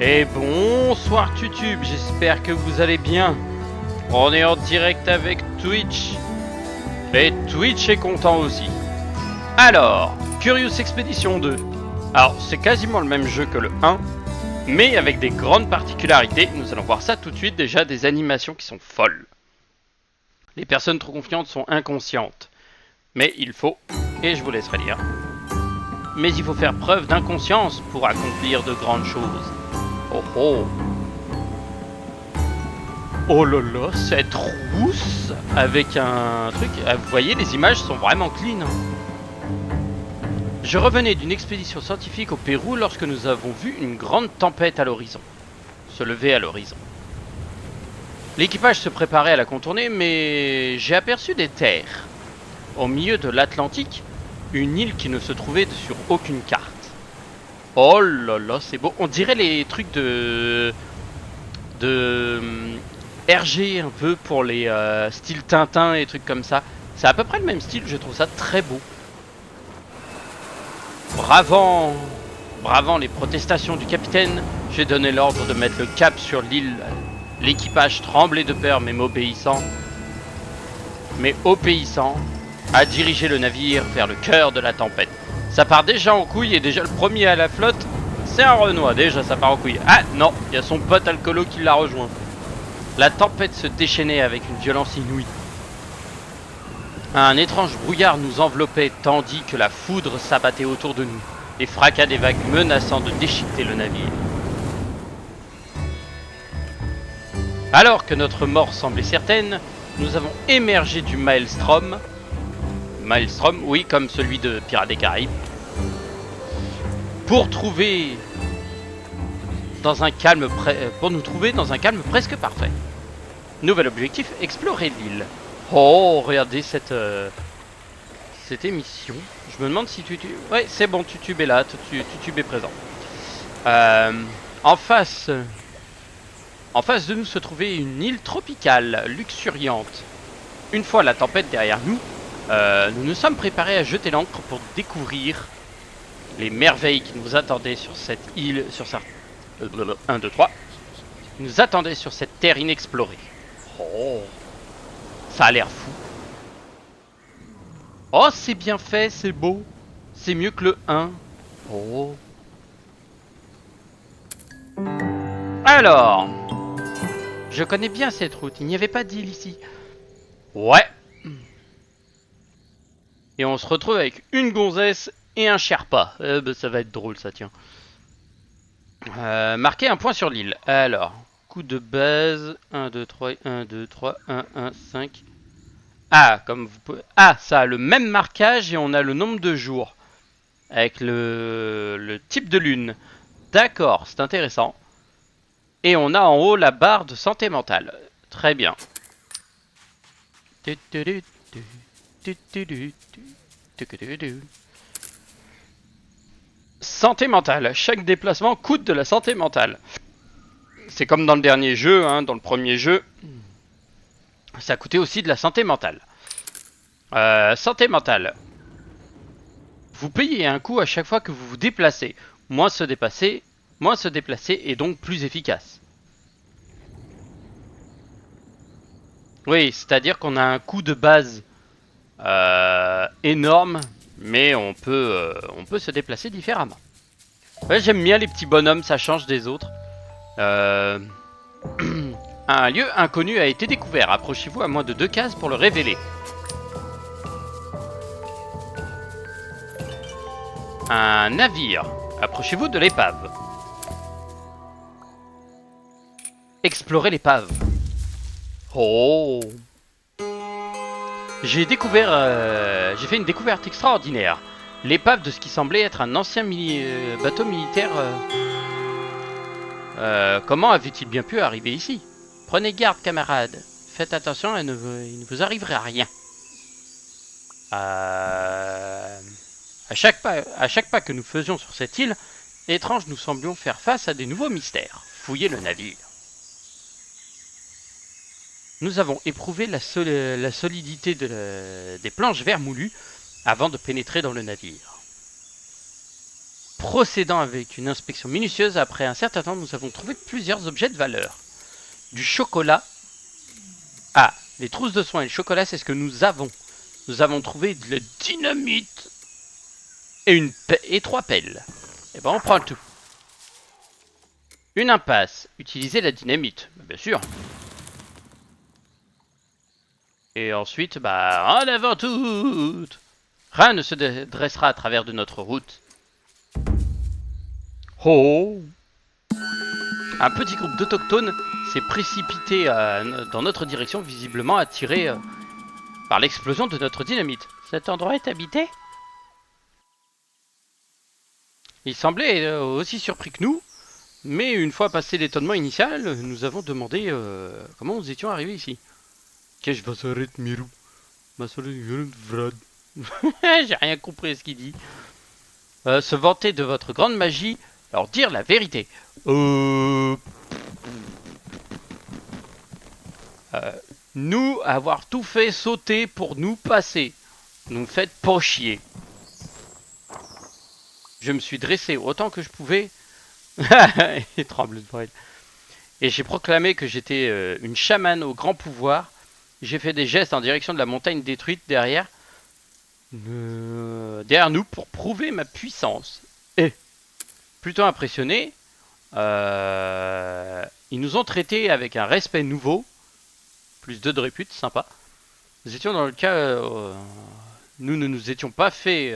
Et bonsoir YouTube, j'espère que vous allez bien. On est en direct avec Twitch. Et Twitch est content aussi. Alors, Curious Expedition 2. Alors, c'est quasiment le même jeu que le 1, mais avec des grandes particularités. Nous allons voir ça tout de suite, déjà des animations qui sont folles. Les personnes trop confiantes sont inconscientes. Mais il faut, et je vous laisserai lire, mais il faut faire preuve d'inconscience pour accomplir de grandes choses. Oh oh. Oh là là, cette rousse avec un truc. Vous voyez, les images sont vraiment clean. Je revenais d'une expédition scientifique au Pérou lorsque nous avons vu une grande tempête à l'horizon. Se lever à l'horizon. L'équipage se préparait à la contourner, mais j'ai aperçu des terres. Au milieu de l'Atlantique, une île qui ne se trouvait sur aucune carte. Oh là là, c'est beau. On dirait les trucs de RG un peu pour les styles Tintin et trucs comme ça. C'est à peu près le même style, je trouve ça très beau. Bravant les protestations du capitaine, j'ai donné l'ordre de mettre le cap sur l'île. L'équipage tremblait de peur mais obéissant, a dirigé le navire vers le cœur de la tempête. Ça part déjà en couille et déjà le premier à la flotte, c'est un Renoir. Déjà ça part en couille. Ah non, il y a son pote alcoolo qui l'a rejoint. La tempête se déchaînait avec une violence inouïe. Un étrange brouillard nous enveloppait tandis que la foudre s'abattait autour de nous, les fracas des vagues menaçant de déchiqueter le navire. Alors que notre mort semblait certaine, nous avons émergé du Maelstrom. Maelstrom, oui, comme celui de Pirates des Caraïbes. Pour nous trouver dans un calme presque parfait. Nouvel objectif, explorer l'île. Oh, regardez cette émission. Je me demande si Tutube... Ouais, c'est bon, Tutube est là, Tutube est présent. En face de nous se trouvait une île tropicale, luxuriante. Une fois la tempête derrière nous, nous nous sommes préparés à jeter l'ancre pour découvrir les merveilles qui nous attendaient sur cette île, sur sa... 1, 2, 3. Qui nous attendaient sur cette terre inexplorée. Oh, ça a l'air fou. Oh, c'est bien fait, c'est beau. C'est mieux que le 1. Oh. Alors, je connais bien cette route. Il n'y avait pas d'île ici. Ouais. Et on se retrouve avec une gonzesse et un Sherpa. Ça va être drôle, ça, tiens. Marquez un point sur l'île. Alors, coup de base. 1, 2, 3, 1, 2, 3, 1, 1, 5. Ah, comme vous pouvez... Ah, ça a le même marquage et on a le nombre de jours. Avec le type de lune. D'accord, c'est intéressant. Et on a en haut la barre de santé mentale. Très bien. Santé mentale. Chaque déplacement coûte de la santé mentale. C'est comme dans le dernier jeu, hein, dans le premier jeu. Ça coûtait aussi de la santé mentale. Santé mentale. Vous payez un coût à chaque fois que vous vous déplacez. Moins se déplacer est donc plus efficace. Oui, c'est-à-dire qu'on a un coût de base énorme, mais on peut se déplacer différemment. Ouais, j'aime bien les petits bonhommes, ça change des autres. Un lieu inconnu a été découvert. Approchez-vous à moins de 2 cases pour le révéler. Un navire. Approchez-vous de l'épave. Explorez l'épave. Oh. J'ai fait une découverte extraordinaire. L'épave de ce qui semblait être un ancien bateau militaire. Comment avait-il bien pu arriver ici? Prenez garde, camarades. Faites attention, il ne vous arrivera rien. À chaque pas que nous faisions sur cette île, étrange, nous semblions faire face à des nouveaux mystères. Fouillez le navire. Nous avons éprouvé la solidité des planches vermoulues avant de pénétrer dans le navire. Procédant avec une inspection minutieuse, après un certain temps, nous avons trouvé plusieurs objets de valeur. Du chocolat. Ah, les trousses de soins et le chocolat, c'est ce que nous avons. Nous avons trouvé de la dynamite et 3 pelles. Et ben on prend le tout. Une impasse. Utiliser la dynamite. Bien sûr. Et ensuite, bah, en avant toute. Rien ne se dressera à travers de notre route. Oh! Un petit groupe d'autochtones s'est précipité dans notre direction, visiblement attiré par l'explosion de notre dynamite. Cet endroit est habité? Ils semblaient aussi surpris que nous, mais une fois passé l'étonnement initial, nous avons demandé comment nous étions arrivés ici. Qu'est-ce que je vais Miru? J'ai rien compris à ce qu'il dit. Se vanter de votre grande magie, alors dire la vérité. Nous avoir tout fait sauter pour nous passer. Nous me faites pas chier. Je me suis dressé autant que je pouvais. Il tremble de Brel. Et j'ai proclamé que j'étais une chamane au grand pouvoir. J'ai fait des gestes en direction de la montagne détruite derrière nous pour prouver ma puissance. Et plutôt impressionnés, ils nous ont traités avec un respect nouveau. Plus 2 de répute, sympa. Nous étions dans le cas... nous ne nous étions pas fait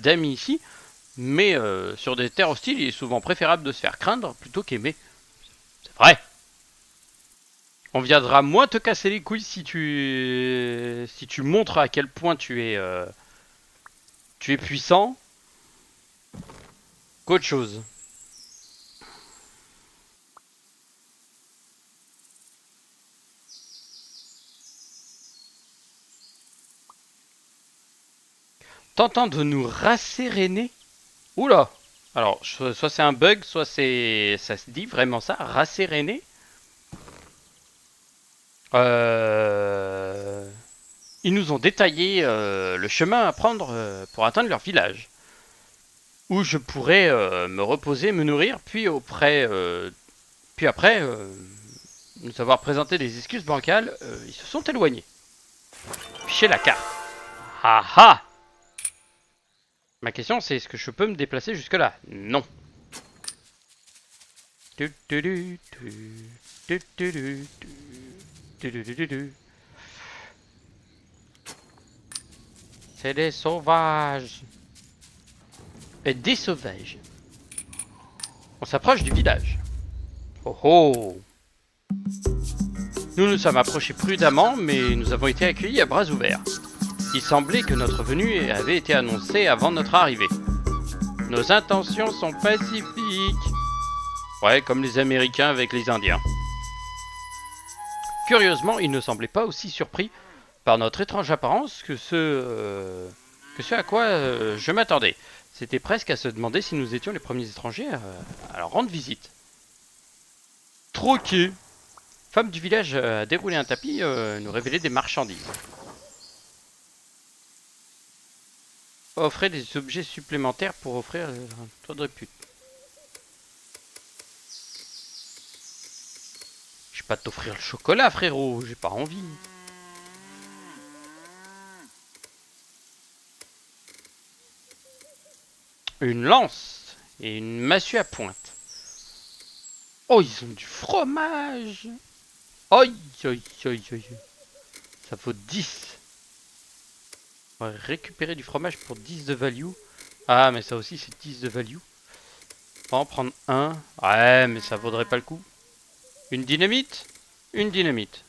d'amis ici, mais sur des terres hostiles, il est souvent préférable de se faire craindre plutôt qu'aimer. C'est vrai. On viendra moins te casser les couilles si tu montres à quel point tu es puissant qu'autre chose. Tentant de nous rasséréner. Oula. Alors, soit c'est un bug, soit ça se dit vraiment ça, rasséréner. Ils nous ont détaillé le chemin à prendre pour atteindre leur village. Où je pourrais me reposer, me nourrir, puis après nous avoir présenté des excuses bancales, ils se sont éloignés. Chez la carte. Ah ah! Ma question c'est, est-ce que je peux me déplacer jusque là? Non. C'est des sauvages. Et des sauvages. On s'approche du village. Oh oh! Nous nous sommes approchés prudemment, mais nous avons été accueillis à bras ouverts. Il semblait que notre venue avait été annoncée avant notre arrivée. Nos intentions sont pacifiques. Ouais, comme les Américains avec les Indiens. Curieusement, ils ne semblaient pas aussi surpris par notre étrange apparence que ce à quoi je m'attendais. C'était presque à se demander si nous étions les premiers étrangers à leur rendre visite. Troquet. Femme du village a déroulé un tapis, nous révélait des marchandises. Offrait des objets supplémentaires pour offrir un toit de répute. Je vais pas t'offrir le chocolat, frérot, j'ai pas envie. Une lance et une massue à pointe. Oh, ils ont du fromage. Aïe, aïe, aïe, aïe. Ça vaut 10. On va récupérer du fromage pour 10 de value. Ah, mais ça aussi, c'est 10 de value. On va en prendre un. Ouais, mais ça vaudrait pas le coup. Une dynamite? Une dynamite.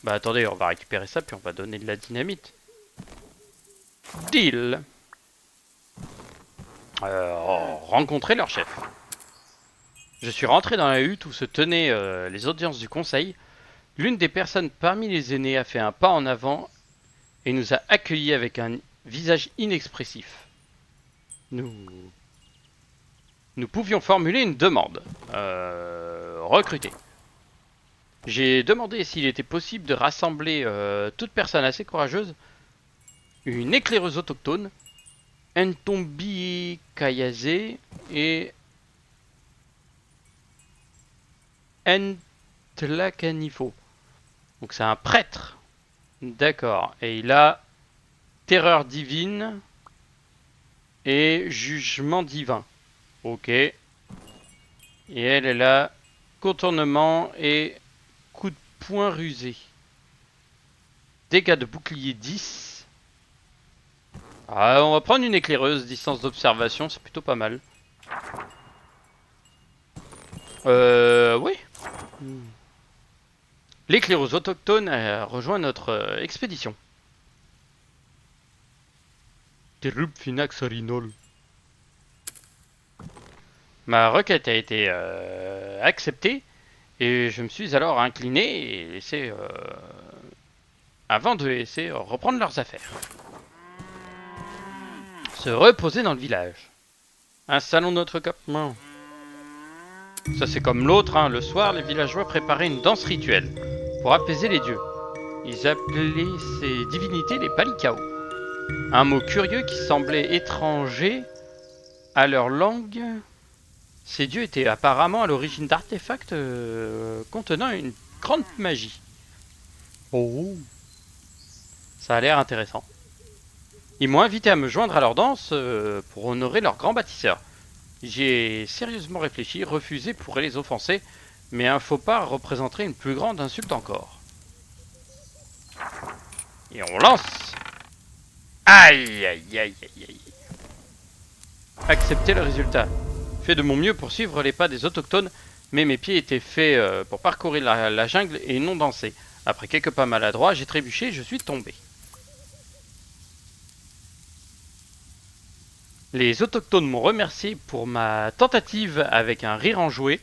Bah attendez, on va récupérer ça, puis on va donner de la dynamite. Deal. Rencontrer leur chef. Je suis rentré dans la hutte où se tenaient les audiences du conseil. L'une des personnes parmi les aînés a fait un pas en avant et nous a accueillis avec un visage inexpressif. Nous pouvions formuler une demande. Recruter. J'ai demandé s'il était possible de rassembler toute personne assez courageuse, une éclaireuse autochtone, Ntombi Kayase et Ntlacanifo. Donc c'est un prêtre. D'accord. Et il a terreur divine et jugement divin. Ok. Et elle a contournement et coup de poing rusé. Dégâts de bouclier 10. Ah, on va prendre une éclaireuse, distance d'observation, c'est plutôt pas mal. Oui. L'éclaireuse autochtone a rejoint notre expédition. Terup Finax Rinol. Ma requête a été acceptée et je me suis alors incliné et laissé avant de laisser reprendre leurs affaires. Se reposer dans le village. Installons notre campement. Ça c'est comme l'autre, hein. Le soir, les villageois préparaient une danse rituelle pour apaiser les dieux. Ils appelaient ces divinités les palikao. Un mot curieux qui semblait étranger à leur langue. Ces dieux étaient apparemment à l'origine d'artefacts contenant une grande magie. Oh, ça a l'air intéressant. Ils m'ont invité à me joindre à leur danse pour honorer leur grand bâtisseur. J'ai sérieusement réfléchi, refuser pourrait les offenser, mais un faux pas représenterait une plus grande insulte encore. Et on lance. Aïe aïe aïe aïe aïe. Accepter le résultat. Fait de mon mieux pour suivre les pas des autochtones, mais mes pieds étaient faits pour parcourir la jungle et non danser. Après quelques pas maladroits, j'ai trébuché et je suis tombé. Les autochtones m'ont remercié pour ma tentative avec un rire enjoué.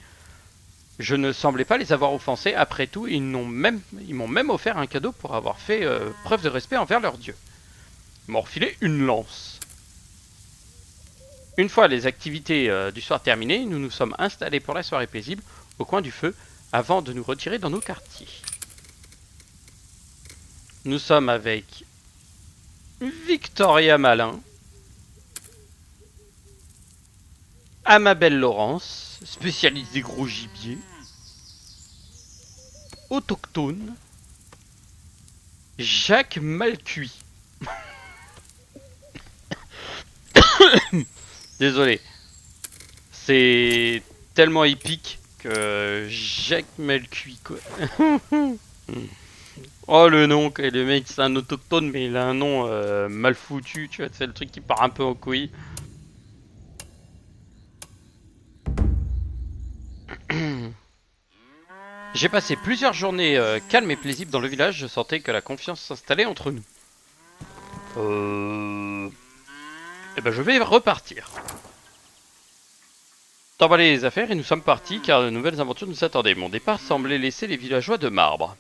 Je ne semblais pas les avoir offensés. Après tout, ils m'ont même offert un cadeau pour avoir fait preuve de respect envers leur dieu. Ils m'ont refilé une lance. Une fois les activités du soir terminées, nous nous sommes installés pour la soirée paisible au coin du feu avant de nous retirer dans nos quartiers. Nous sommes avec Victoria Malin, Amabelle Laurence, spécialiste des gros gibiers, autochtone, Jacques Malcuit. Désolé, c'est tellement épique que Jacques Malcuit quoi. Oh le nom, le mec c'est un autochtone mais il a un nom mal foutu, tu vois, c'est le truc qui part un peu en couille. J'ai passé plusieurs journées calmes et paisibles dans le village, je sentais que la confiance s'installait entre nous. Eh ben je vais repartir. T'emballer les affaires et nous sommes partis car de nouvelles aventures nous attendaient. Mon départ semblait laisser les villageois de marbre.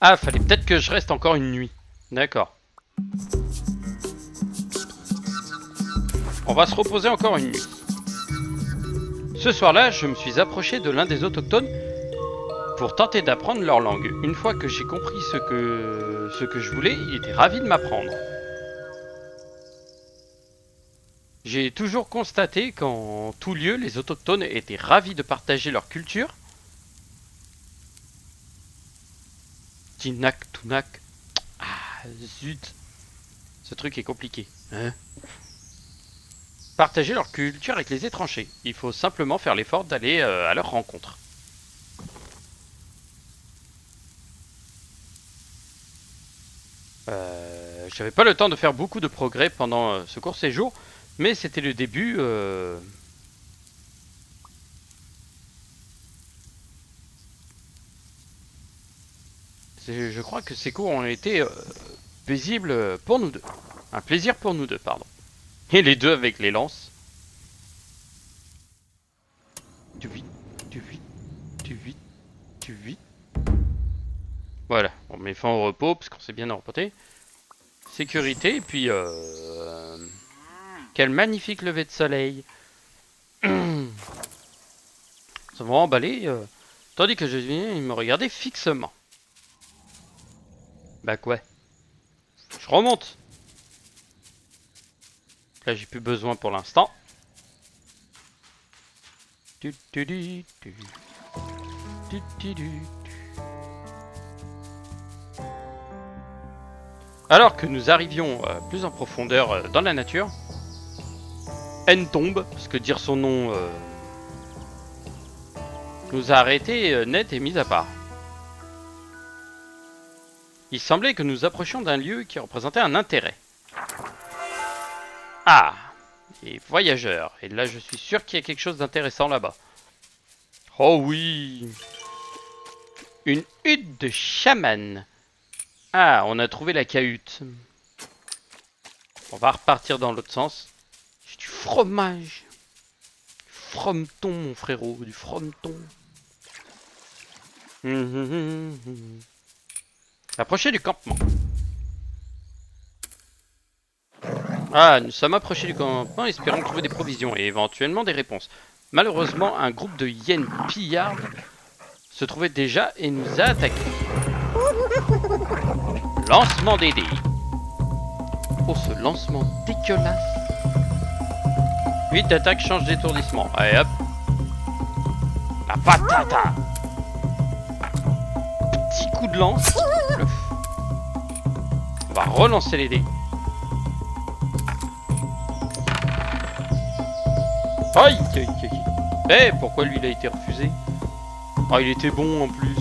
Ah, fallait peut-être que je reste encore une nuit. D'accord. On va se reposer encore une nuit. Ce soir-là, je me suis approché de l'un des autochtones pour tenter d'apprendre leur langue. Une fois que j'ai compris ce que je voulais, il était ravi de m'apprendre. J'ai toujours constaté qu'en tout lieu, les autochtones étaient ravis de partager leur culture. Tinak, Tunak. Ah, zut. Ce truc est compliqué. Hein? Partager leur culture avec les étrangers. Il faut simplement faire l'effort d'aller à leur rencontre. J'avais pas le temps de faire beaucoup de progrès pendant ce court séjour, mais c'était le début. Je crois que ces cours ont été paisibles pour nous deux. Un plaisir pour nous deux, pardon. Et les deux avec les lances. Du vite, du vite, du vite, du vite. Voilà, on met fin au repos parce qu'on s'est bien reporté. Sécurité, et puis quel magnifique lever de soleil. Ça m'a emballé, tandis que je viens, il me regardait fixement. Bah quoi? Je remonte. Là, j'ai plus besoin pour l'instant. Alors que nous arrivions plus en profondeur dans la nature, N tombe, parce que dire son nom nous a arrêtés net et mis à part. Il semblait que nous approchions d'un lieu qui représentait un intérêt. Ah, les voyageurs. Et là, je suis sûr qu'il y a quelque chose d'intéressant là-bas. Oh oui, une hutte de chaman. Ah, on a trouvé la cahute. On va repartir dans l'autre sens. J'ai du fromage. Du frometon, mon frérot, du frometon. Approchez du campement. Ah, nous sommes approchés du campement espérant trouver des provisions et éventuellement des réponses. Malheureusement, un groupe de hyènes pillardes se trouvait déjà et nous a attaqués. Lancement des dés. Oh, ce lancement dégueulasse. 8 d'attaque change d'étourdissement. Allez hop. La patata. Petit coup de lance. On va relancer les dés. Aïe, aïe, aïe. Eh, pourquoi lui il a été refusé? Ah, il était bon en plus.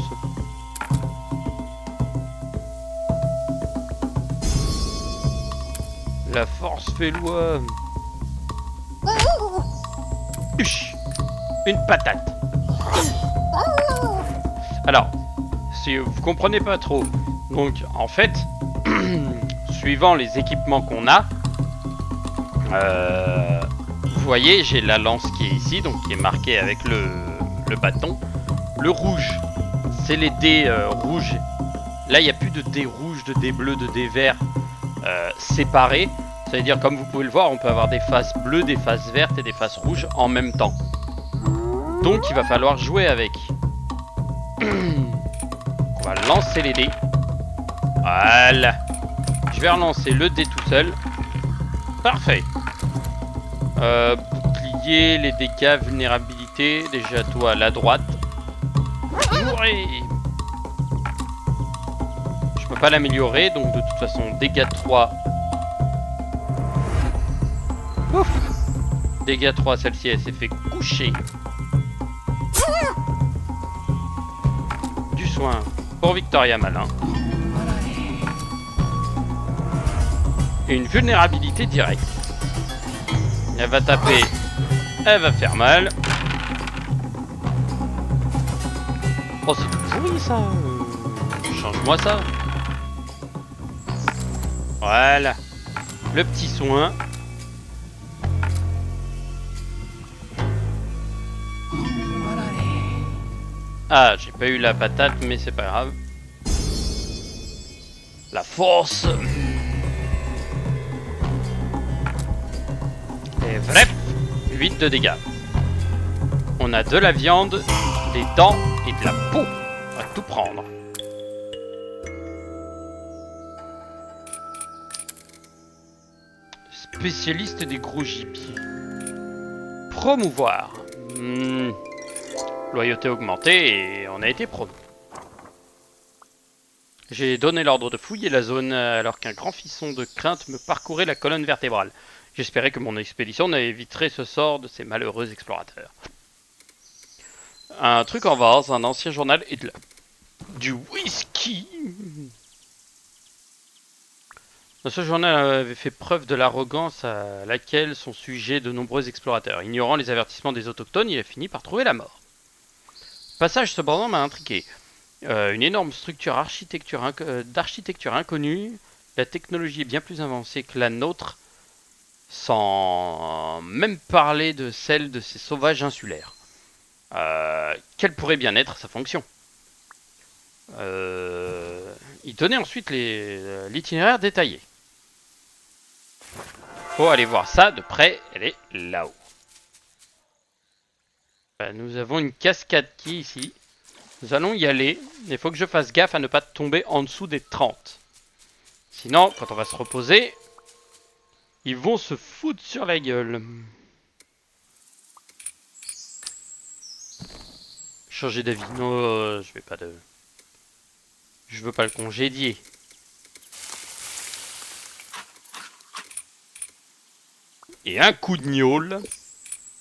La force fait loi. Uch, une patate. Alors, si vous comprenez pas trop, donc en fait, suivant les équipements qu'on a, vous voyez, j'ai la lance qui est ici, donc qui est marquée avec le bâton. Le rouge, c'est les dés rouges. Là, il n'y a plus de dés rouges, de dés bleus, de dés verts séparés. Ça veut dire, comme vous pouvez le voir, on peut avoir des faces bleues, des faces vertes et des faces rouges en même temps. Donc, il va falloir jouer avec. On va lancer les dés. Voilà. Je vais relancer le dé tout seul. Parfait. Bouclier, les dégâts, vulnérabilité. Déjà, toi, à la droite. Ouais. Je peux pas l'améliorer, donc de toute façon, dégâts 3. Ouf. Dégâts 3, celle-ci, elle s'est fait coucher. Du soin pour Victoria Malin. Et une vulnérabilité directe. Elle va taper, elle va faire mal. Oh, c'est tout pourri ça. Change-moi ça. Voilà. Le petit soin. Ah, j'ai pas eu la patate, mais c'est pas grave. La force. Et bref, 8 de dégâts. On a de la viande, des dents et de la peau. On va tout prendre. Spécialiste des gros gibiers. Promouvoir. Loyauté augmentée et on a été promu. J'ai donné l'ordre de fouiller la zone alors qu'un grand frisson de crainte me parcourait la colonne vertébrale. J'espérais que mon expédition éviterait ce sort de ces malheureux explorateurs. Un truc en vase, un ancien journal et du whisky. Dans ce journal avait fait preuve de l'arrogance à laquelle sont sujets de nombreux explorateurs. Ignorant les avertissements des autochtones, il a fini par trouver la mort. Le passage cependant m'a intrigué. Une énorme structure d'architecture inconnue, la technologie est bien plus avancée que la nôtre, sans même parler de celle de ces sauvages insulaires. Quelle pourrait bien être sa fonction? Il donnait ensuite l'itinéraire détaillé. Faut aller voir ça de près, elle est là-haut. Nous avons une cascade qui est ici. Nous allons y aller. Il faut que je fasse gaffe à ne pas tomber en dessous des 30. Sinon, quand on va se reposer, ils vont se foutre sur la gueule. Changer d'avis. Non, je vais pas de... Je veux pas le congédier. Et un coup de gnôle.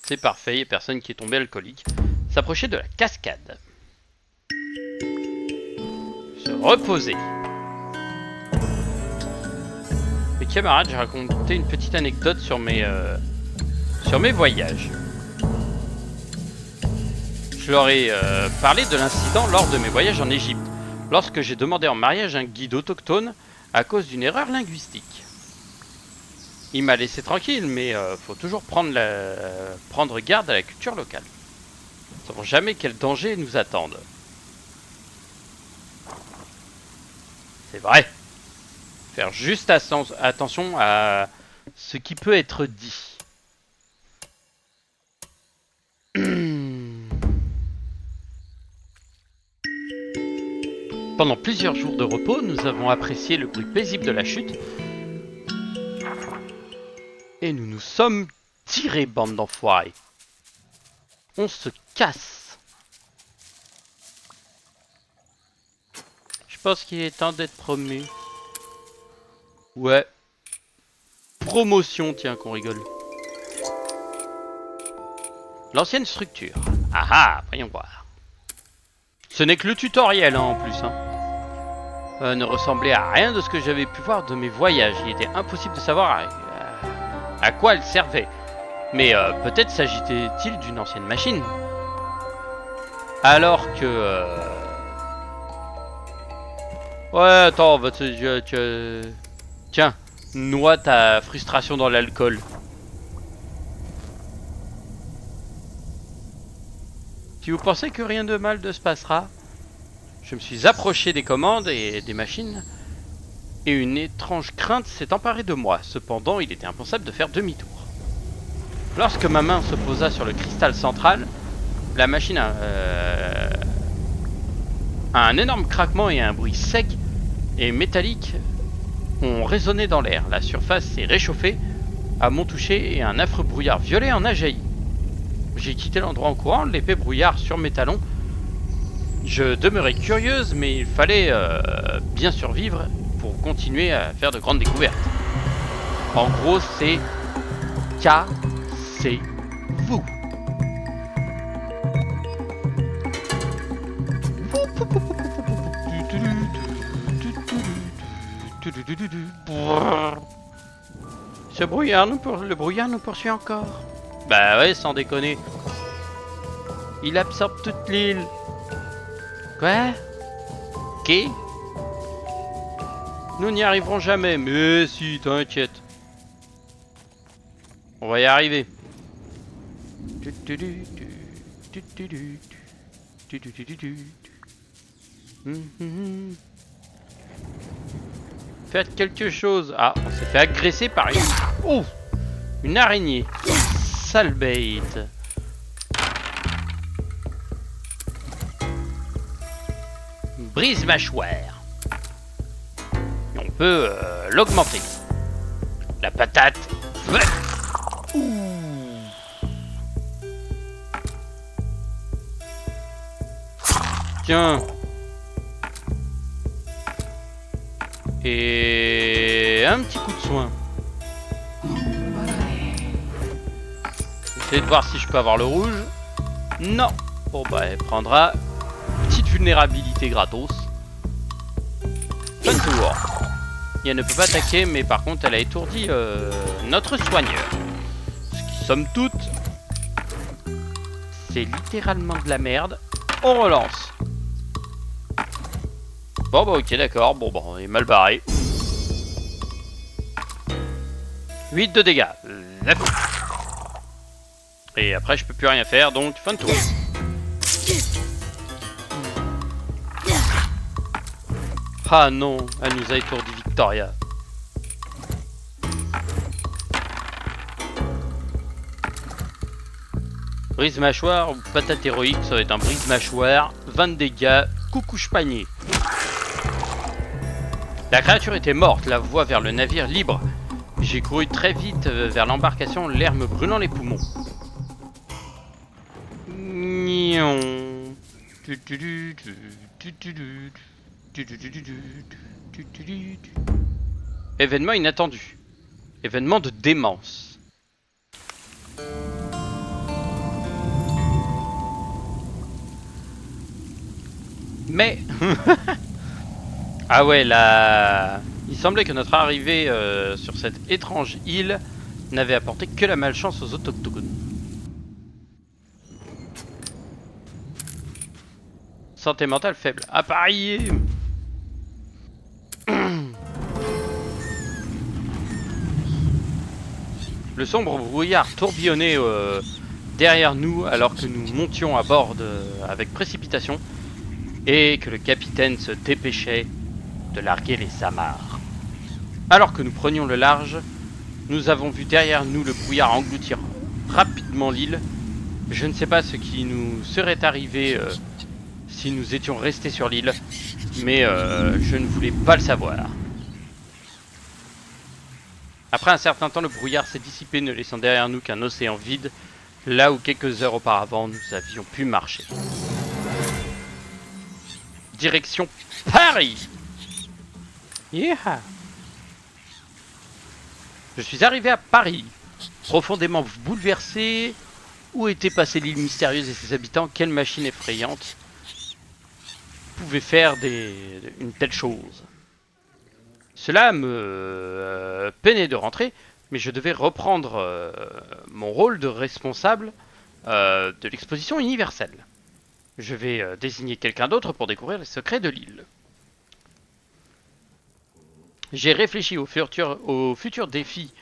C'est parfait, il n'y a personne qui est tombé alcoolique. S'approcher de la cascade. Se reposer. Mes camarades, j'ai raconté une petite anecdote sur mes voyages. Je leur ai parlé de l'incident lors de mes voyages en Égypte, lorsque j'ai demandé en mariage un guide autochtone à cause d'une erreur linguistique. Il m'a laissé tranquille, mais faut toujours prendre garde à la culture locale. Nous ne savons jamais quels dangers nous attendent. C'est vrai. Faire juste attention à ce qui peut être dit. Pendant plusieurs jours de repos, nous avons apprécié le bruit paisible de la chute. Et nous nous sommes tirés, bande d'enfoirés. On se casse. Je pense qu'il est temps d'être promu. Ouais. Promotion, tiens, qu'on rigole. L'ancienne structure. Ah ah, voyons voir. Ce n'est que le tutoriel, hein, en plus. Hein. Ne ressemblait à rien de ce que j'avais pu voir de mes voyages. Il était impossible de savoir à quoi elle servait. Mais peut-être s'agissait-il d'une ancienne machine. Alors que... Ouais, attends, tiens, noie ta frustration dans l'alcool. Si vous pensez que rien de mal ne se passera, je me suis approché des commandes et des machines, et une étrange crainte s'est emparée de moi. Cependant, il était impensable de faire demi-tour. Lorsque ma main se posa sur le cristal central, la machine a un énorme craquement et un bruit sec et métallique ont résonné dans l'air. La surface s'est réchauffée à mon toucher et un affreux brouillard violet en a jailli. J'ai quitté l'endroit en courant, l'épais brouillard sur mes talons. Je demeurais curieuse, mais il fallait bien survivre pour continuer à faire de grandes découvertes. En gros, c'est cassez-vous. Le brouillard nous poursuit encore. Bah ouais, sans déconner. Il absorbe toute l'île. Quoi? Ok. Nous n'y arriverons jamais, mais si, t'inquiète. On va y arriver. Faites quelque chose. Ah, on s'est fait agresser par une araignée. Sale bête. Brise mâchoire. Et on peut l'augmenter. La patate. Tiens. Et un petit coup de soin. Essayez de voir si je peux avoir le rouge. Non. Bon bah elle prendra une petite vulnérabilité gratos. Fun tour. Et elle ne peut pas attaquer, mais par contre elle a étourdi notre soigneur. Ce qui somme toute, c'est littéralement de la merde. On relance. Bon bah ok d'accord, bon bah on est mal barré. 8 de dégâts. 9. Et après je peux plus rien faire, donc fin de tour. Ah non, elle nous a étourdi Victoria. Brise-mâchoire ou patate héroïque, ça va être un brise-mâchoire, 20 dégâts, coucou panier. La créature était morte, la voie vers le navire libre. J'ai couru très vite vers l'embarcation, l'air me brûlant les poumons. Événement inattendu. Événement de démence. Mais... ah ouais, là... Il semblait que notre arrivée sur cette étrange île n'avait apporté que la malchance aux autochtones. Santé mentale faible. À parier. Le sombre brouillard tourbillonnait derrière nous alors que nous montions à bord avec précipitation et que le capitaine se dépêchait de larguer les amarres. Alors que nous prenions le large, nous avons vu derrière nous le brouillard engloutir rapidement l'île. Je ne sais pas ce qui nous serait arrivé si nous étions restés sur l'île, mais je ne voulais pas le savoir. Après un certain temps, le brouillard s'est dissipé, ne laissant derrière nous qu'un océan vide, là où quelques heures auparavant nous avions pu marcher. Direction Paris. Yeah. Je suis arrivé à Paris, profondément bouleversé. Où était passée l'île mystérieuse et ses habitants? Quelle machine effrayante pouvait faire une telle chose? Cela me peinait de rentrer, mais je devais reprendre mon rôle de responsable de l'exposition universelle. Je vais désigner quelqu'un d'autre pour découvrir les secrets de l'île. J'ai réfléchi aux futurs défis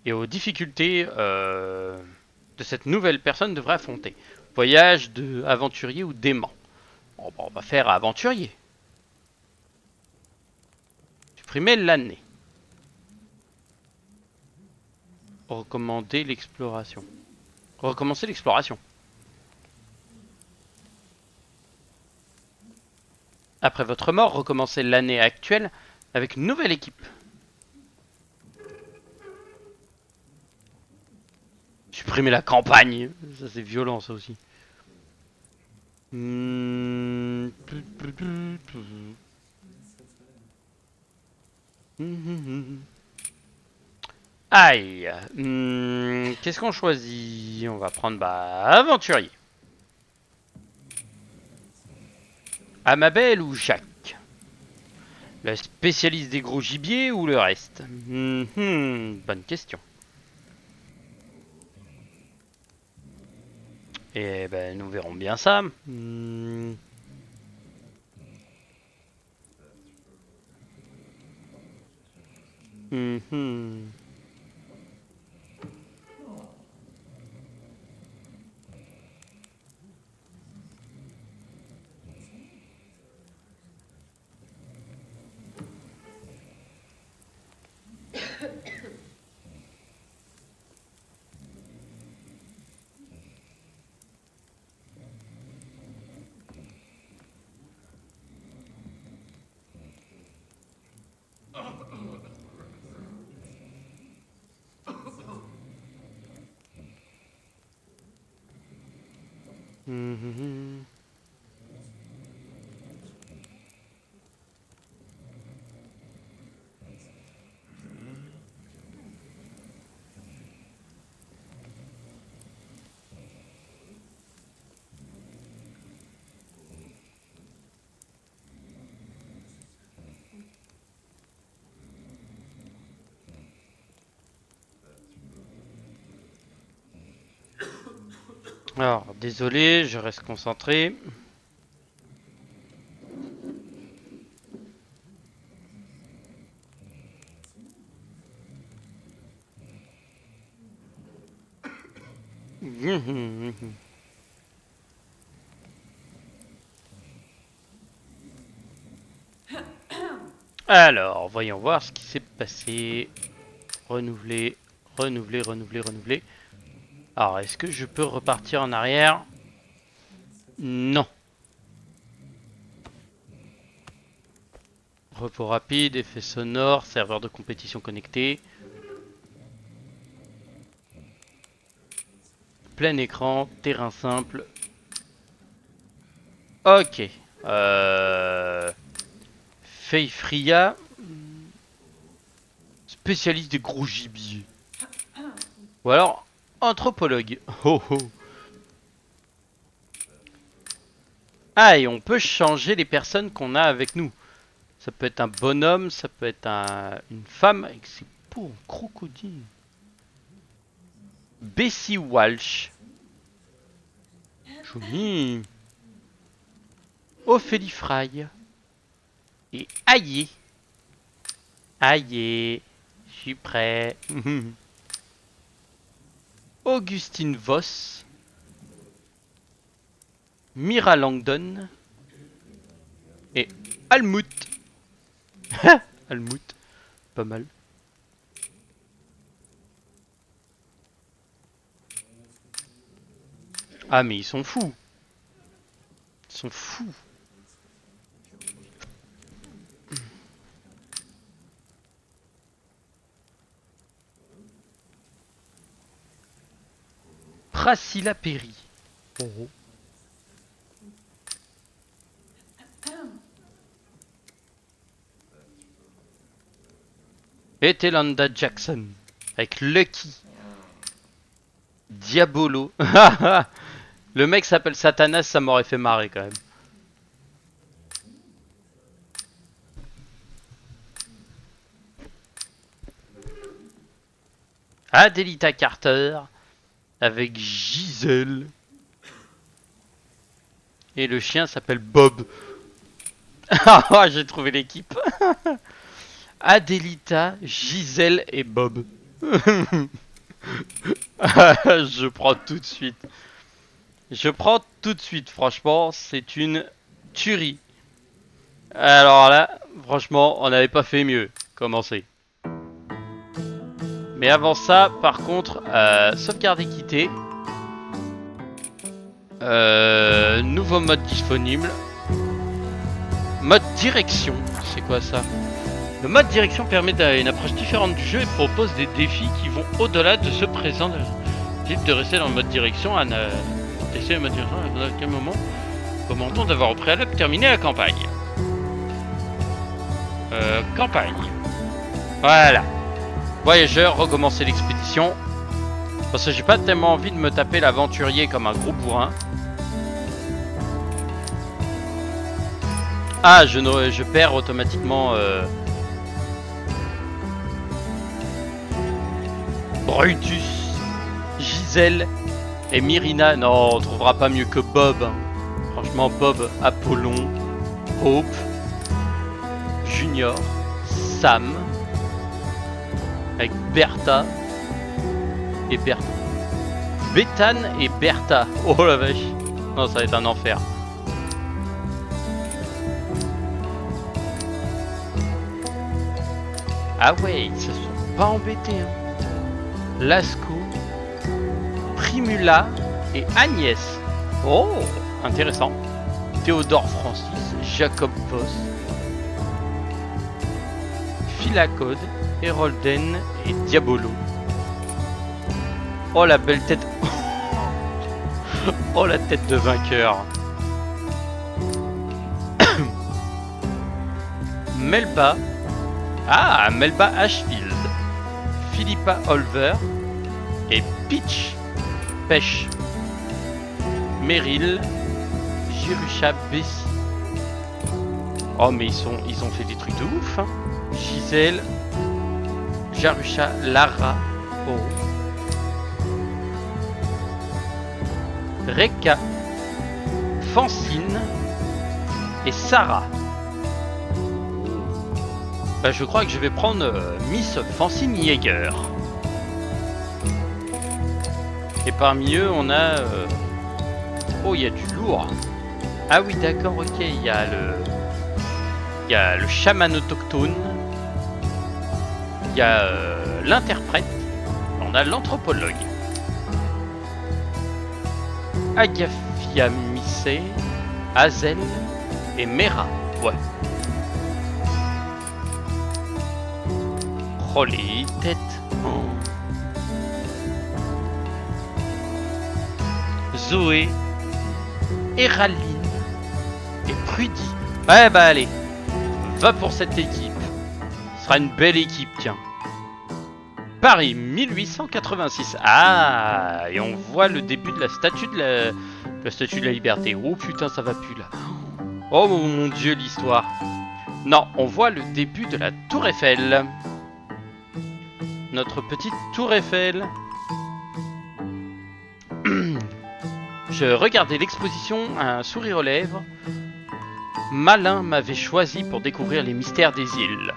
et aux difficultés de cette nouvelle personne devrait affronter. Voyage de aventurier ou d'aimant. Bon, on va faire aventurier. Supprimer l'année. Recommander l'exploration. Recommencer l'exploration. Après votre mort, recommencez l'année actuelle avec une nouvelle équipe. Supprimer la campagne. Ça c'est violent ça aussi. Aïe. Qu'est-ce qu'on choisit? On va prendre aventurier. Amabel ou Jacques? Le spécialiste des gros gibiers ou le reste? Bonne question. Eh ben, nous verrons bien ça. Alors, désolé, je reste concentré. Alors, voyons voir ce qui s'est passé. Renouveler, renouveler, renouveler, renouveler. Alors, est-ce que je peux repartir en arrière? Non. Repos rapide, effet sonore, serveur de compétition connecté. Plein écran, terrain simple. Ok. Feyfria, spécialiste des gros gibiers. Ou alors, anthropologue. Oh oh. Ah, et on peut changer les personnes qu'on a avec nous. Ça peut être un bonhomme, ça peut être une femme avec ses peaux en crocodile. Bessie Walsh. Joli. Ophélie Fry. Et Aïe. Aïe. Je suis prêt. Augustine Voss. Mira Langdon. Et Almut. Almut. Pas mal. Ah mais ils sont fous. Ils sont fous. Priscilla Perry. Oh. Et Telanda Jackson. Avec Lucky. Diabolo. Le mec s'appelle Satanas, ça m'aurait fait marrer quand même. Adelita Carter. Avec Gisèle. Et le chien s'appelle Bob. Ah, j'ai trouvé l'équipe. Adelita, Gisèle et Bob. Je prends tout de suite. Je prends tout de suite, franchement, c'est une tuerie. Alors là, franchement, on n'avait pas fait mieux. Commencer. Mais avant ça, par contre, sauvegarde et quitter. Nouveau mode disponible. Mode direction, c'est quoi ça? Le mode direction permet une approche différente du jeu et propose des défis qui vont au-delà de ceux présents. Type de rester dans le mode direction, tester le mode direction à quel moment commentons d'avoir au préalable terminé la campagne. Campagne. Voilà. Voyageur, recommencer l'expédition. Parce que j'ai pas tellement envie de me taper l'aventurier comme un gros bourrin. Ah, je perds automatiquement. Brutus, Gisèle et Myrina. Non, on trouvera pas mieux que Bob. Franchement, Bob, Apollon, Hope, Junior, Sam, avec Bertha et Bertha. Bethane et Bertha. Oh la vache. Non, ça va être un enfer. Ah ouais, ils se sont pas embêtés. Hein. Lascaux, Primula et Agnès. Oh, intéressant. Théodore Francis, Jacob Voss, Philacode, Hérolden et Diabolo. Oh la belle tête. Oh la tête de vainqueur. Melba. Ah, Melba Ashfield. Philippa Olver. Et Peach. Pêche. Meryl. Jerusha Bessie. Oh mais ils ont fait des trucs de ouf. Hein. Gisèle. Jarusha Lara. Oh. Reka, Francine et Sarah. Bah, je crois que je vais prendre Miss Francine Yeager. Et parmi eux, on a... Oh, il y a du lourd. Ah oui, d'accord, ok. Il y a le chaman autochtone. Il y a l'interprète. On a l'anthropologue. Agafiamicée, Hazel et Mera. Ouais. Oh les têtes. Oh. Zoé, Eraline et Prudy. Ouais bah allez, va pour cette équipe. Ce sera une belle équipe, tiens. Paris 1886. Ah, et on voit le début de la statue de la statue de la liberté. Oh putain, ça va plus là. Oh mon dieu, l'histoire. Non, on voit le début de la Tour Eiffel. Notre petite Tour Eiffel. Je regardais l'exposition, un sourire aux lèvres. Malin m'avait choisi pour découvrir les mystères des îles.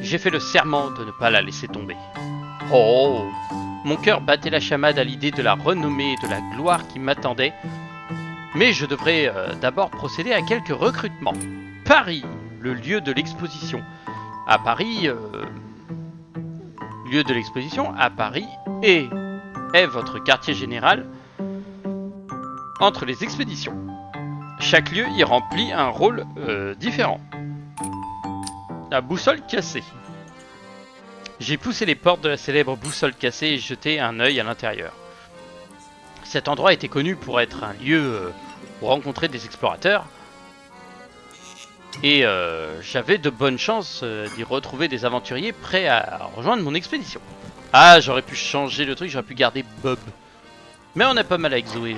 J'ai fait le serment de ne pas la laisser tomber. Oh! Mon cœur battait la chamade à l'idée de la renommée et de la gloire qui m'attendait. Mais je devrais d'abord procéder à quelques recrutements. Paris, le lieu de l'exposition. À Paris... lieu de l'exposition à Paris est votre quartier général entre les expéditions. Chaque lieu y remplit un rôle différent. La boussole cassée. J'ai poussé les portes de la célèbre boussole cassée et jeté un œil à l'intérieur. Cet endroit était connu pour être un lieu pour rencontrer des explorateurs. Et j'avais de bonnes chances d'y retrouver des aventuriers prêts à rejoindre mon expédition. Ah, j'aurais pu changer le truc, j'aurais pu garder Bob. Mais on a pas mal avec Zoé.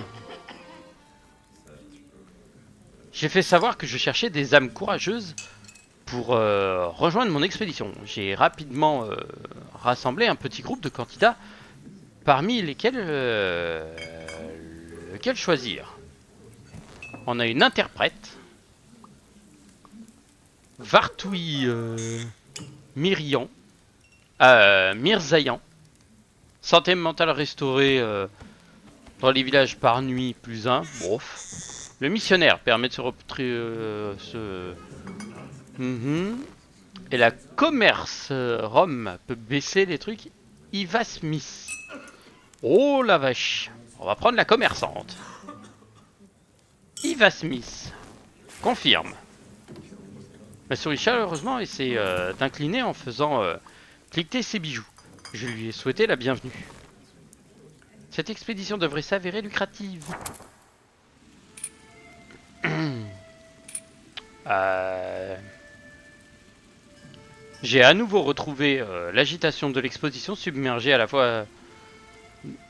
J'ai fait savoir que je cherchais des âmes courageuses pour rejoindre mon expédition. J'ai rapidement rassemblé un petit groupe de candidats parmi lesquels lequel choisir. On a une interprète, Vartoui Myrian, Mirzayan, santé mentale restaurée dans les villages par nuit +1, bof. Le missionnaire permet de Et la commerce Rome peut baisser les trucs. Iva Smith. Oh la vache. On va prendre la commerçante. Iva Smith. Confirme. Ma souris chaleureusement essaie d'incliner en faisant cliqueter ses bijoux. Je lui ai souhaité la bienvenue. Cette expédition devrait s'avérer lucrative. J'ai à nouveau retrouvé l'agitation de l'exposition submergée à la fois,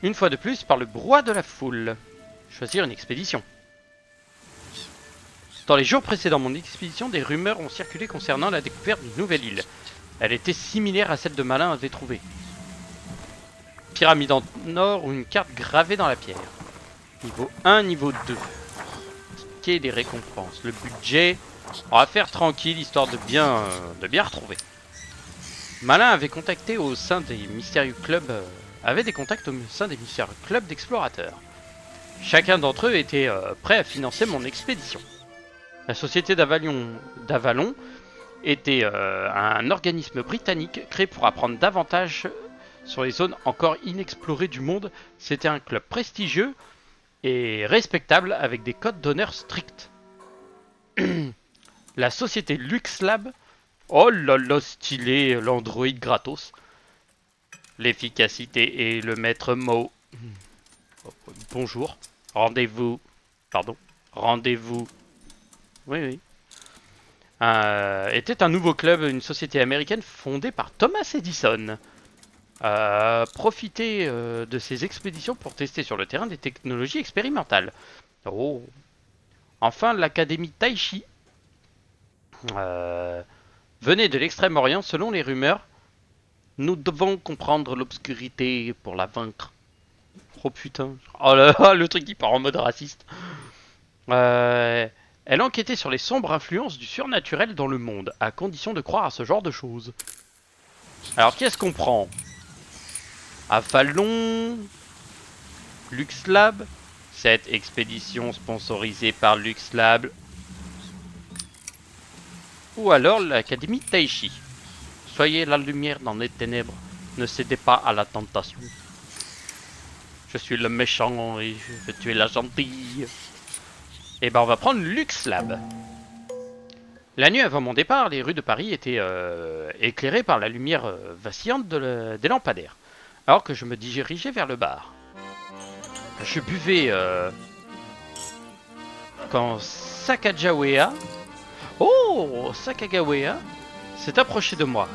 une fois de plus, par le brouhaha de la foule. Choisir une expédition. Dans les jours précédant mon expédition, des rumeurs ont circulé concernant la découverte d'une nouvelle île. Elle était similaire à celle de Malin avait trouvée. Pyramide en or ou une carte gravée dans la pierre. Niveau 1, niveau 2. Quelles sont les récompenses? Le budget, on va faire tranquille histoire de bien retrouver. Malin avait contacté au sein des mystérieux clubs, avait des contacts au sein des mystérieux clubs d'explorateurs. Chacun d'entre eux était prêt à financer mon expédition. La société d'Avalon était un organisme britannique créé pour apprendre davantage sur les zones encore inexplorées du monde. C'était un club prestigieux et respectable avec des codes d'honneur stricts. La société LuxLab, oh là là stylé, l'Android gratos. L'efficacité est le maître mot. Bonjour, rendez-vous. Pardon, rendez-vous. Oui. Était un nouveau club, une société américaine fondée par Thomas Edison. Profiter de ces expéditions pour tester sur le terrain des technologies expérimentales. Oh. Enfin, l'académie Taichi venait de l'Extrême-Orient selon les rumeurs. Nous devons comprendre l'obscurité pour la vaincre. Oh putain. Oh là là, le truc qui part en mode raciste. Elle enquêtait sur les sombres influences du surnaturel dans le monde, à condition de croire à ce genre de choses. Alors qu'est-ce qu'on prend? Avalon, LuxLab, cette expédition sponsorisée par LuxLab, ou alors l'Académie Taichi. Soyez la lumière dans les ténèbres, ne cédez pas à la tentation. Je suis le méchant et je vais tuer la gentille. Et ben on va prendre Lux Lab. La nuit avant mon départ, les rues de Paris étaient éclairées par la lumière vacillante des lampadaires, alors que je me dirigeais vers le bar. Je buvais quand Sacagawea, oh Sacagawea, s'est approché de moi.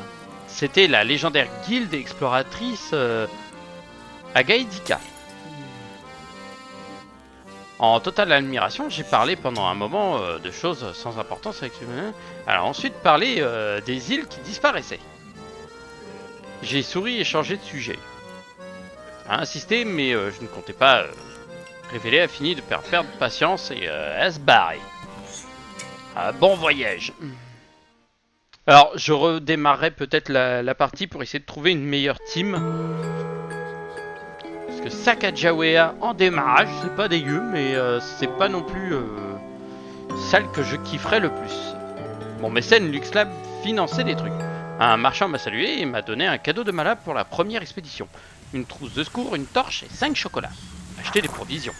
C'était la légendaire guilde exploratrice Agaidika. En totale admiration, j'ai parlé pendant un moment de choses sans importance avec lui. Alors ensuite parlé des îles qui disparaissaient. J'ai souri et changé de sujet. A insisté, mais je ne comptais pas révéler, a fini de perdre patience et à se barrer. Bon voyage. Alors je redémarrerai peut-être la partie pour essayer de trouver une meilleure team. Parce que Sacagawea en démarrage, c'est pas dégueu, mais c'est pas non plus celle que je kifferais le plus. Mon mécène LuxLab finançait des trucs. Un marchand m'a salué et m'a donné un cadeau de malade pour la première expédition. Une trousse de secours, une torche et 5 chocolats. Acheter des provisions.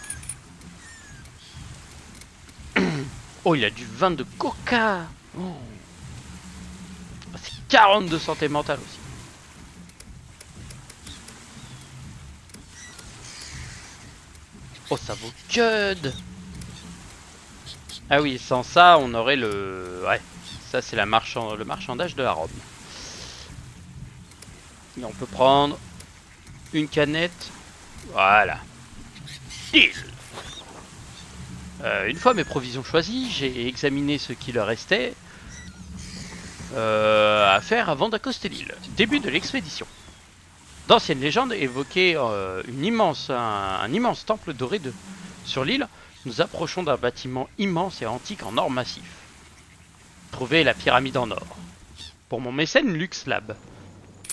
Oh, il a du vin de coca. Oh. C'est 42 santé mentale aussi. Oh, ça vaut que. Ah oui, sans ça, on aurait le... Ouais, ça c'est le marchandage de la Rome. Et on peut prendre une canette. Voilà. Deal. Une fois mes provisions choisies, j'ai examiné ce qu'il restait à faire avant d'accoster l'île. Début de l'expédition. D'anciennes légendes évoquaient un immense temple doré sur l'île. Nous approchons d'un bâtiment immense et antique en or massif. Trouver la pyramide en or. Pour mon mécène LuxLab.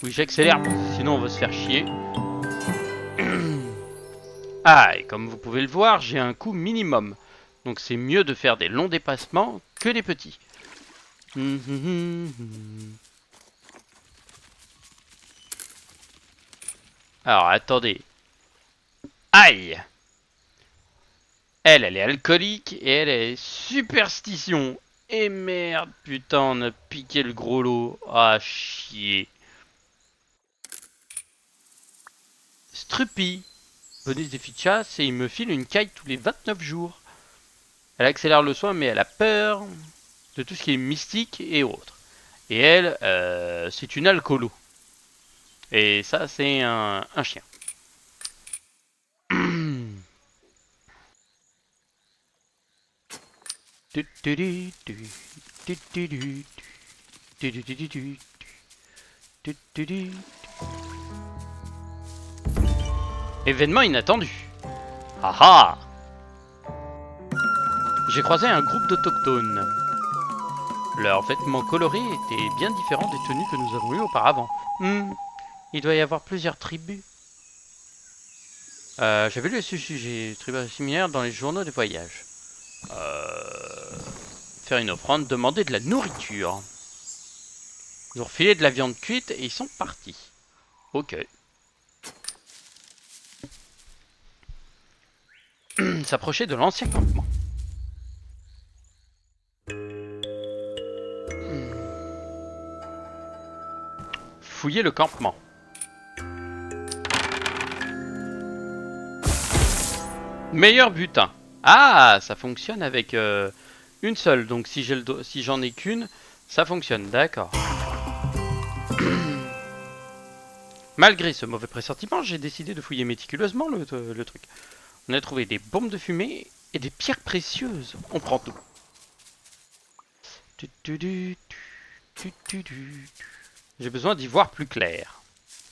Oui, j'accélère, sinon on va se faire chier. Ah, et comme vous pouvez le voir, j'ai un coût minimum. Donc c'est mieux de faire des longs dépassements que des petits. Alors, attendez. Aïe! Elle est alcoolique et elle est superstition. Et merde, putain, on a piqué le gros lot. Ah, chier. Struppy. Bonus défi de chasse et il me file une caille tous les 29 jours. Elle accélère le soin mais elle a peur de tout ce qui est mystique et autres. Et elle, c'est une alcoolo. Et ça, c'est un chien. Événement inattendu. Haha. J'ai croisé un groupe d'autochtones. Leurs vêtements colorés étaient bien différents des tenues que nous avons eues auparavant. Il doit y avoir plusieurs tribus. J'avais lu à ce sujet, tribus similaires dans les journaux de voyage. Faire une offrande, demander de la nourriture. Ils ont refilé de la viande cuite et ils sont partis. Ok. S'approcher de l'ancien campement. Fouiller le campement. Meilleur butin. Ah, ça fonctionne avec une seule. Donc si j'en ai qu'une, ça fonctionne. D'accord. Malgré ce mauvais pressentiment, j'ai décidé de fouiller méticuleusement le truc. On a trouvé des bombes de fumée et des pierres précieuses. On prend tout. J'ai besoin d'y voir plus clair.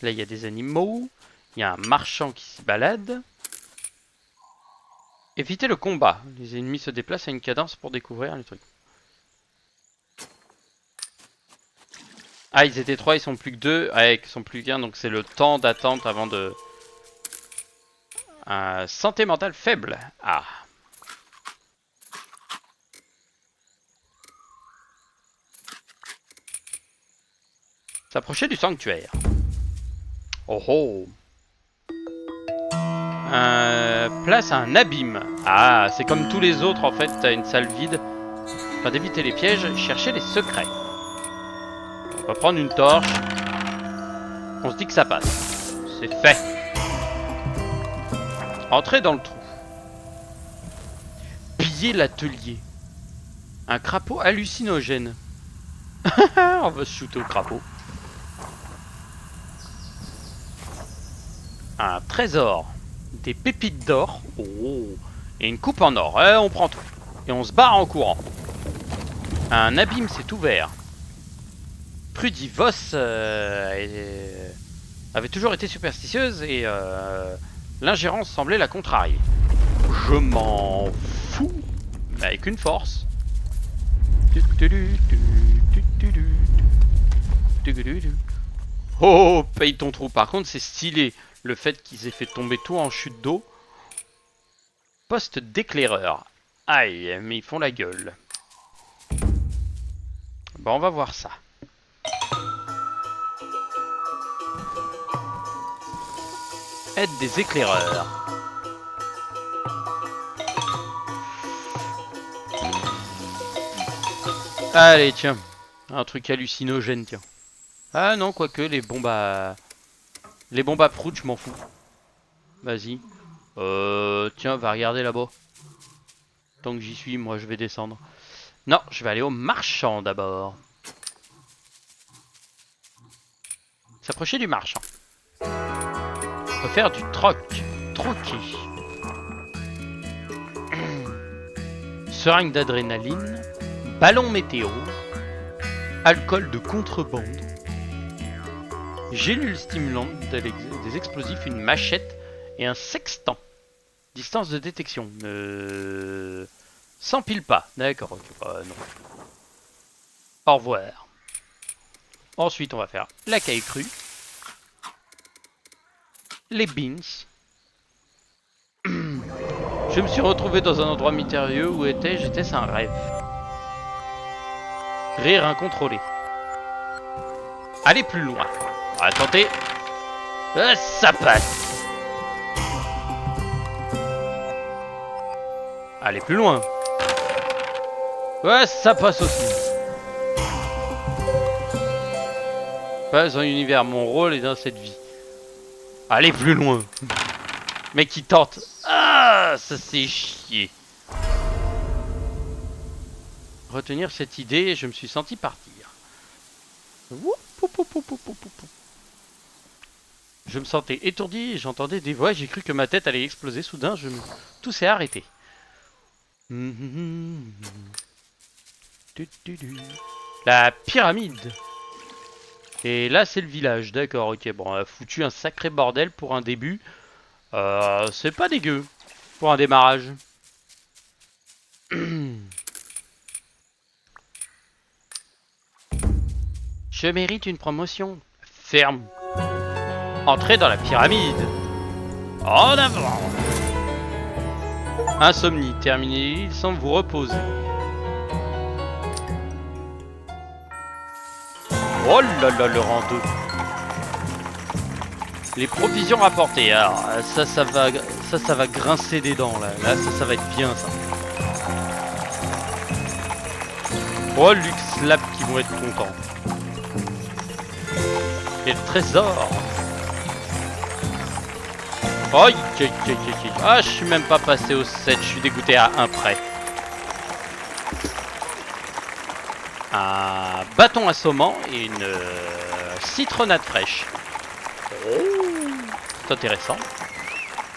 Là, il y a des animaux. Il y a un marchand qui s'y balade. Éviter le combat. Les ennemis se déplacent à une cadence pour découvrir les trucs. Ah, ils étaient 3, ils sont plus que 2. Ah, ils sont plus qu'un, donc c'est le temps d'attente avant de... santé mentale faible. Ah. S'approcher du sanctuaire. Oh oh. Place un abîme. Ah, c'est comme tous les autres en fait, t'as une salle vide. Afin d'éviter les pièges, chercher les secrets. On va prendre une torche. On se dit que ça passe. C'est fait. Entrez dans le trou. Piller l'atelier. Un crapaud hallucinogène. On va se shooter au crapaud. Un trésor. Des pépites d'or. Oh. Et une coupe en or. On prend tout. Et on se barre en courant. Un abîme s'est ouvert. Prudie Voss avait toujours été superstitieuse et l'ingérence semblait la contrarier. Je m'en fous. Mais avec une force. Oh, paye ton trou. Par contre, c'est stylé le fait qu'ils aient fait tomber tout en chute d'eau. Poste d'éclaireur. Aïe, mais ils font la gueule. Bon, on va voir ça. Aide des éclaireurs. Allez, tiens. Un truc hallucinogène, tiens. Ah non, quoique, les bombes à... Les bombes à prout, je m'en fous. Vas-y. Tiens, va regarder là-bas. Tant que j'y suis, moi, je vais descendre. Non, je vais aller au marchand, d'abord. S'approcher du marchand. On peut faire du troc. Troquer. Seringue d'adrénaline. Ballon météo. Alcool de contrebande. Gélule stimulante, des explosifs, une machette et un sextant. Distance de détection. S'empile pas. D'accord, ok. Non. Au revoir. Ensuite, on va faire la caille crue. Les beans. Je me suis retrouvé dans un endroit mystérieux. Où étais-je? Était-ce un rêve? Rire incontrôlé. Allez plus loin. On va tenter. Ça passe. Allez plus loin. Ouais, ça passe aussi. Pas un univers, mon rôle est dans cette vie. Allez plus loin. Mec qui tente. Ah, ça c'est chier. Retenir cette idée, je me suis senti partir. Je me sentais étourdi, j'entendais des voix, j'ai cru que ma tête allait exploser. Soudain, tout s'est arrêté. La pyramide. Et là, c'est le village. D'accord, ok. Bon, on a foutu un sacré bordel pour un début. C'est pas dégueu pour un démarrage. Je mérite une promotion. Ferme. Entrez dans la pyramide. En avant. Insomnie terminée, il semble vous reposer. Oh là là, le rang 2. Les provisions rapportées. Alors, ça va grincer des dents, là. Là, ça va être bien, ça. Oh, Lux Lab qui vont être contents. Et le trésor. Oh, ah, je suis même pas passé au 7, je suis dégoûté à 1 près. Un bâton assommant et une citronnade fraîche. Oh, c'est intéressant.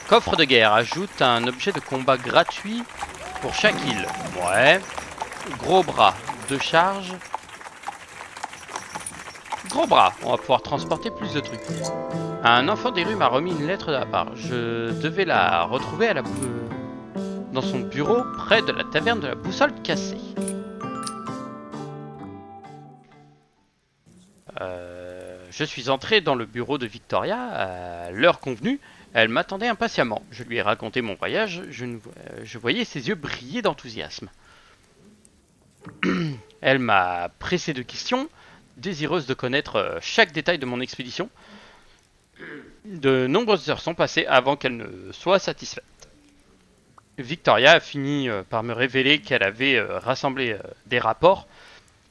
Coffre de guerre, ajoute un objet de combat gratuit pour chaque île. Ouais. Gros bras, 2 charges. Gros bras, on va pouvoir transporter plus de trucs. Un enfant des rues m'a remis une lettre de la part. Je devais la retrouver dans son bureau près de la taverne de la boussole cassée. Je suis entré dans le bureau de Victoria à l'heure convenue. Elle m'attendait impatiemment. Je lui ai raconté mon voyage. Je voyais ses yeux briller d'enthousiasme. Elle m'a pressé de questions, désireuse de connaître chaque détail de mon expédition. De nombreuses heures sont passées avant qu'elle ne soit satisfaite. Victoria a fini par me révéler qu'elle avait rassemblé des rapports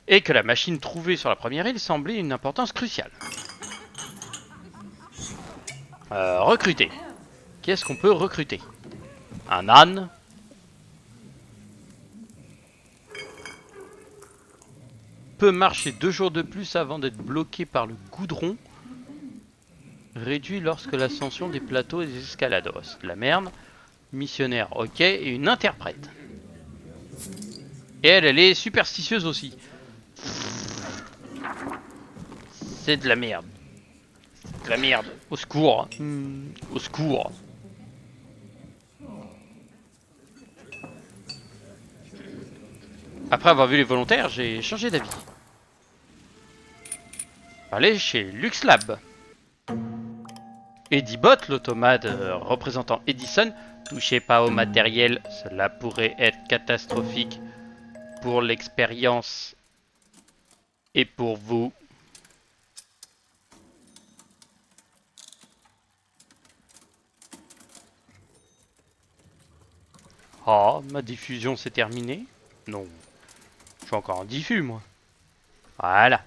et que la machine trouvée sur la première île semblait une importance cruciale. Recruter. Qui est-ce qu'on peut recruter? Un âne? Peut marcher 2 jours de plus avant d'être bloqué par le goudron. Réduit lorsque l'ascension des plateaux et des escalades. Oh, c'est de la merde. Missionnaire, ok. Et une interprète. Et elle est superstitieuse aussi. C'est de la merde. C'est de la merde. Au secours. Au secours. Après avoir vu les volontaires, j'ai changé d'avis. Aller chez LuxLab. Edibot, l'automate représentant Edison, touchez pas au matériel, cela pourrait être catastrophique pour l'expérience et pour vous. Ah, ma diffusion s'est terminée? Non, je suis encore en diffus moi. Voilà.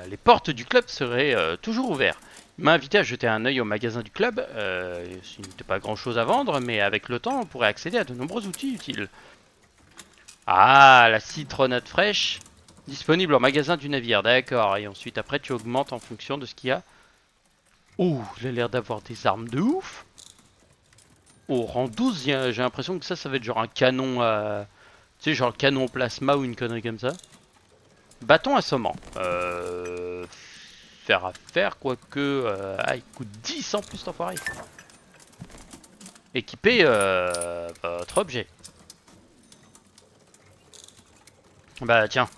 Les portes du club seraient toujours ouvertes. Il m'a invité à jeter un œil au magasin du club. Il n'était pas grand chose à vendre, mais avec le temps, on pourrait accéder à de nombreux outils utiles. Ah, la citronnade fraîche. Disponible au magasin du navire, d'accord. Et ensuite, après, tu augmentes en fonction de ce qu'il y a. Oh, il a l'air d'avoir des armes de ouf. Oh, rang 12, j'ai l'impression que ça va être genre un canon. Tu sais, genre le canon plasma ou une connerie comme ça. Bâton assommant. Faire à faire, quoique. Il coûte 10 en plus, l'enfoiré. Équiper votre objet. Bah, tiens.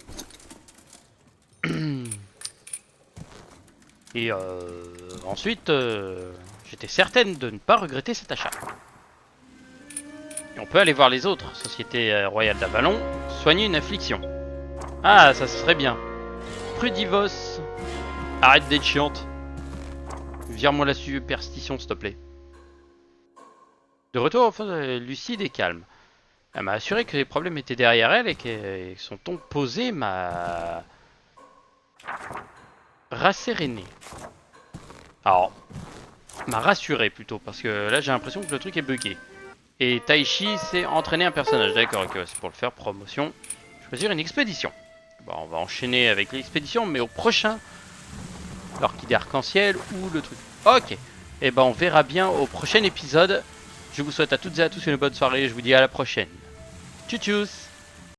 Et ensuite, j'étais certaine de ne pas regretter cet achat. Et on peut aller voir les autres. Société Royale d'Avalon. Soigner une affliction. Ah, ça serait bien. Prudivos. Arrête d'être chiante. Vire-moi la superstition, s'il te plaît. De retour, enfin, lucide et calme. Elle m'a assuré que les problèmes étaient derrière elle et que son ton posé m'a rasséréné. Alors, m'a rassuré plutôt, parce que là j'ai l'impression que le truc est bugué. Et Taichi c'est entraîner un personnage, d'accord, ok, c'est pour le faire promotion. Choisir une expédition. Bon, on va enchaîner avec l'expédition, mais au prochain. L'orchidée arc-en-ciel ou le truc. Ok, et ben on verra bien au prochain épisode. Je vous souhaite à toutes et à tous une bonne soirée, je vous dis à la prochaine. Tchuss tchuss.